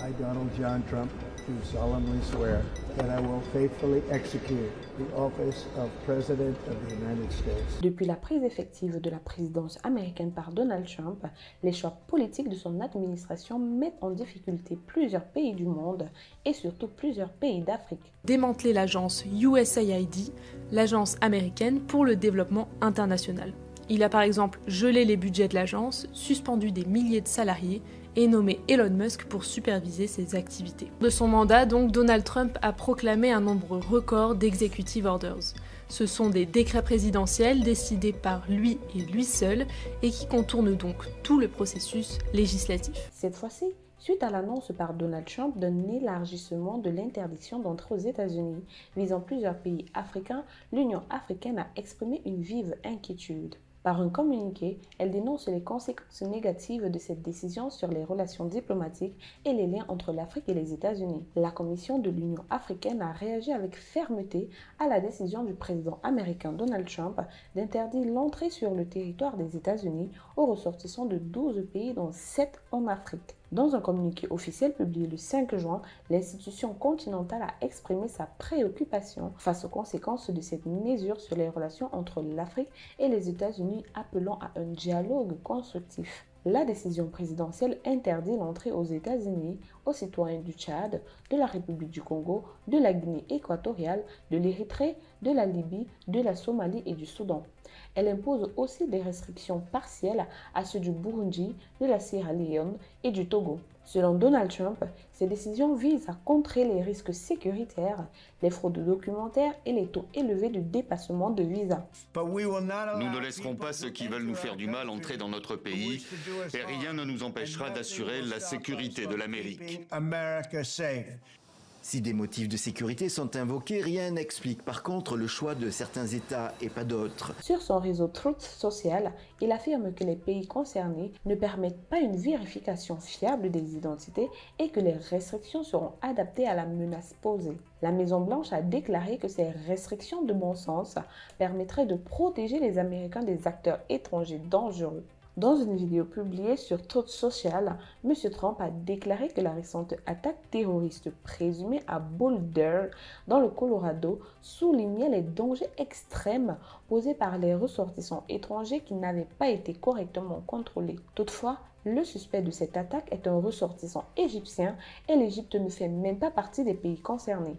I, Donald John Trump, do solemnly swear that I will faithfully execute the office of President of the United States. Depuis la prise effective de la présidence américaine par Donald Trump, les choix politiques de son administration mettent en difficulté plusieurs pays du monde et surtout plusieurs pays d'Afrique. Démanteler l'agence USAID, l'agence américaine pour le développement international. Il a par exemple gelé les budgets de l'agence, suspendu des milliers de salariés et nommé Elon Musk pour superviser ses activités. De son mandat, donc, Donald Trump a proclamé un nombre record d'executive orders. Ce sont des décrets présidentiels décidés par lui et lui seul et qui contournent donc tout le processus législatif. Cette fois-ci, suite à l'annonce par Donald Trump d'un élargissement de l'interdiction d'entrer aux États-Unis visant plusieurs pays africains, l'Union africaine a exprimé une vive inquiétude. Par un communiqué, elle dénonce les conséquences négatives de cette décision sur les relations diplomatiques et les liens entre l'Afrique et les États-Unis. La Commission de l'Union africaine a réagi avec fermeté à la décision du président américain Donald Trump d'interdire l'entrée sur le territoire des États-Unis aux ressortissants de 12 pays dont 7 en Afrique. Dans un communiqué officiel publié le 5 juin, l'institution continentale a exprimé sa préoccupation face aux conséquences de cette mesure sur les relations entre l'Afrique et les États-Unis, appelant à un dialogue constructif. La décision présidentielle interdit l'entrée aux États-Unis aux citoyens du Tchad, de la République du Congo, de la Guinée équatoriale, de l'Érythrée, de la Libye, de la Somalie et du Soudan. Elle impose aussi des restrictions partielles à ceux du Burundi, de la Sierra Leone et du Togo. Selon Donald Trump, ces décisions visent à contrer les risques sécuritaires, les fraudes documentaires et les taux élevés de dépassement de visa. Nous ne laisserons pas ceux qui veulent nous faire du mal entrer dans notre pays et rien ne nous empêchera d'assurer la sécurité de l'Amérique. Si des motifs de sécurité sont invoqués, rien n'explique par contre le choix de certains États et pas d'autres. Sur son réseau Truth Social, il affirme que les pays concernés ne permettent pas une vérification fiable des identités et que les restrictions seront adaptées à la menace posée. La Maison-Blanche a déclaré que ces restrictions de bon sens permettraient de protéger les Américains des acteurs étrangers dangereux. Dans une vidéo publiée sur Truth Social, M. Trump a déclaré que la récente attaque terroriste présumée à Boulder, dans le Colorado, soulignait les dangers extrêmes posés par les ressortissants étrangers qui n'avaient pas été correctement contrôlés. Toutefois, le suspect de cette attaque est un ressortissant égyptien et l'Égypte ne fait même pas partie des pays concernés.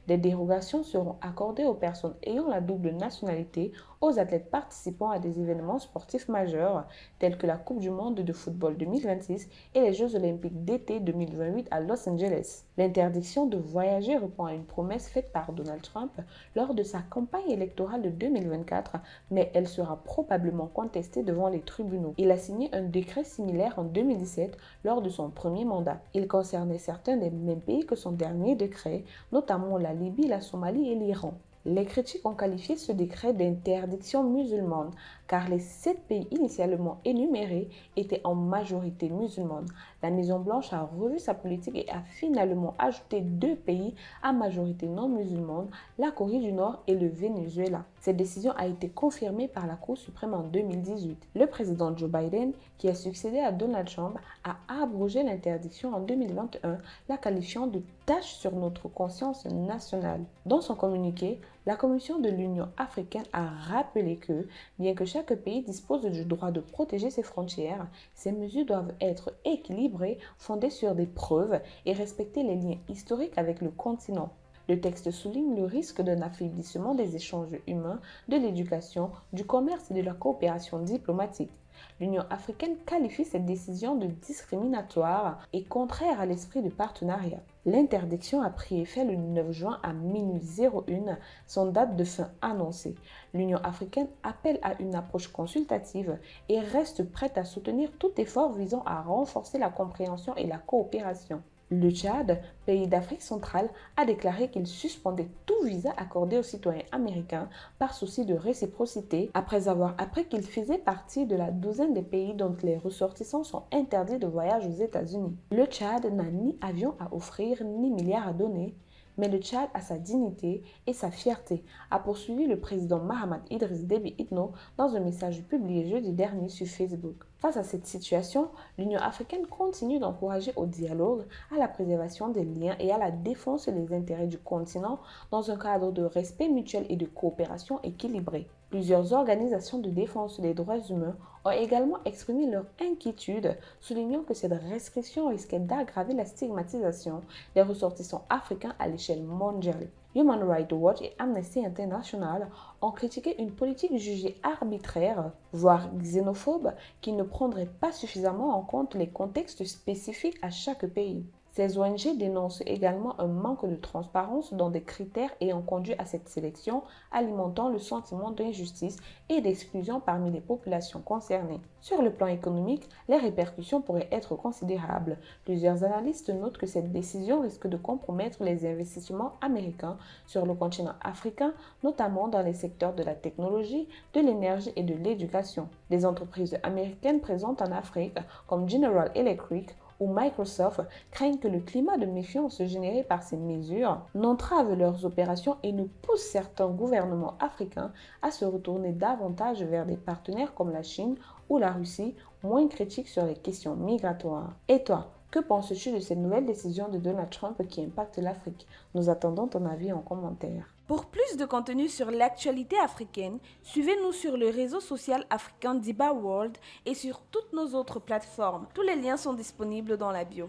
Des dérogations seront accordées aux personnes ayant la double nationalité, aux athlètes participant à des événements sportifs majeurs tels que la Coupe du monde de football 2026 et les Jeux olympiques d'été 2028 à Los Angeles. L'interdiction de voyager répond à une promesse faite par Donald Trump lors de sa campagne électorale de 2024, mais elle sera probablement contestée devant les tribunaux. Il a signé un décret similaire en 2017 lors de son premier mandat. Il concernait certains des mêmes pays que son dernier décret, notamment la Libye, la Somalie et l'Iran. Les critiques ont qualifié ce décret d'interdiction musulmane car les 7 pays initialement énumérés étaient en majorité musulmane. La Maison-Blanche a revu sa politique et a finalement ajouté 2 pays à majorité non musulmane, la Corée du Nord et le Venezuela. Cette décision a été confirmée par la Cour suprême en 2018. Le président Joe Biden, qui a succédé à Donald Trump, a abrogé l'interdiction en 2021, la qualifiant de tâche sur notre conscience nationale. Dans son communiqué, la Commission de l'Union africaine a rappelé que, bien que chaque pays dispose du droit de protéger ses frontières, ces mesures doivent être équilibrées, fondées sur des preuves et respecter les liens historiques avec le continent. Le texte souligne le risque d'un affaiblissement des échanges humains, de l'éducation, du commerce et de la coopération diplomatique. L'Union africaine qualifie cette décision de discriminatoire et contraire à l'esprit de partenariat. L'interdiction a pris effet le 9 juin à minuit 01, son date de fin annoncée. L'Union africaine appelle à une approche consultative et reste prête à soutenir tout effort visant à renforcer la compréhension et la coopération. Le Tchad, pays d'Afrique centrale, a déclaré qu'il suspendait tout visa accordé aux citoyens américains par souci de réciprocité après avoir appris qu'il faisait partie de la douzaine des pays dont les ressortissants sont interdits de voyage aux États-Unis. Le Tchad n'a ni avion à offrir ni milliards à donner, mais le Tchad a sa dignité et sa fierté, a poursuivi le président Mahamat Idriss Déby Itno dans un message publié jeudi dernier sur Facebook. Face à cette situation, l'Union africaine continue d'encourager au dialogue, à la préservation des liens et à la défense des intérêts du continent dans un cadre de respect mutuel et de coopération équilibrée. Plusieurs organisations de défense des droits humains ont également exprimé leur inquiétude, soulignant que cette restriction risquait d'aggraver la stigmatisation des ressortissants africains à l'échelle mondiale. Human Rights Watch et Amnesty International ont critiqué une politique jugée arbitraire, voire xénophobe, qui ne prendrait pas suffisamment en compte les contextes spécifiques à chaque pays. Ces ONG dénoncent également un manque de transparence dans des critères ayant conduit à cette sélection, alimentant le sentiment d'injustice et d'exclusion parmi les populations concernées. Sur le plan économique, les répercussions pourraient être considérables. Plusieurs analystes notent que cette décision risque de compromettre les investissements américains sur le continent africain, notamment dans les secteurs de la technologie, de l'énergie et de l'éducation. Des entreprises américaines présentes en Afrique, comme General Electric ou Microsoft, craignent que le climat de méfiance généré par ces mesures n'entrave leurs opérations et ne pousse certains gouvernements africains à se retourner davantage vers des partenaires comme la Chine ou la Russie, moins critiques sur les questions migratoires. Et toi, que penses-tu de cette nouvelle décision de Donald Trump qui impacte l'Afrique? Nous attendons ton avis en commentaire. Pour plus de contenu sur l'actualité africaine, suivez-nous sur le réseau social africain Diba World et sur toutes nos autres plateformes. Tous les liens sont disponibles dans la bio.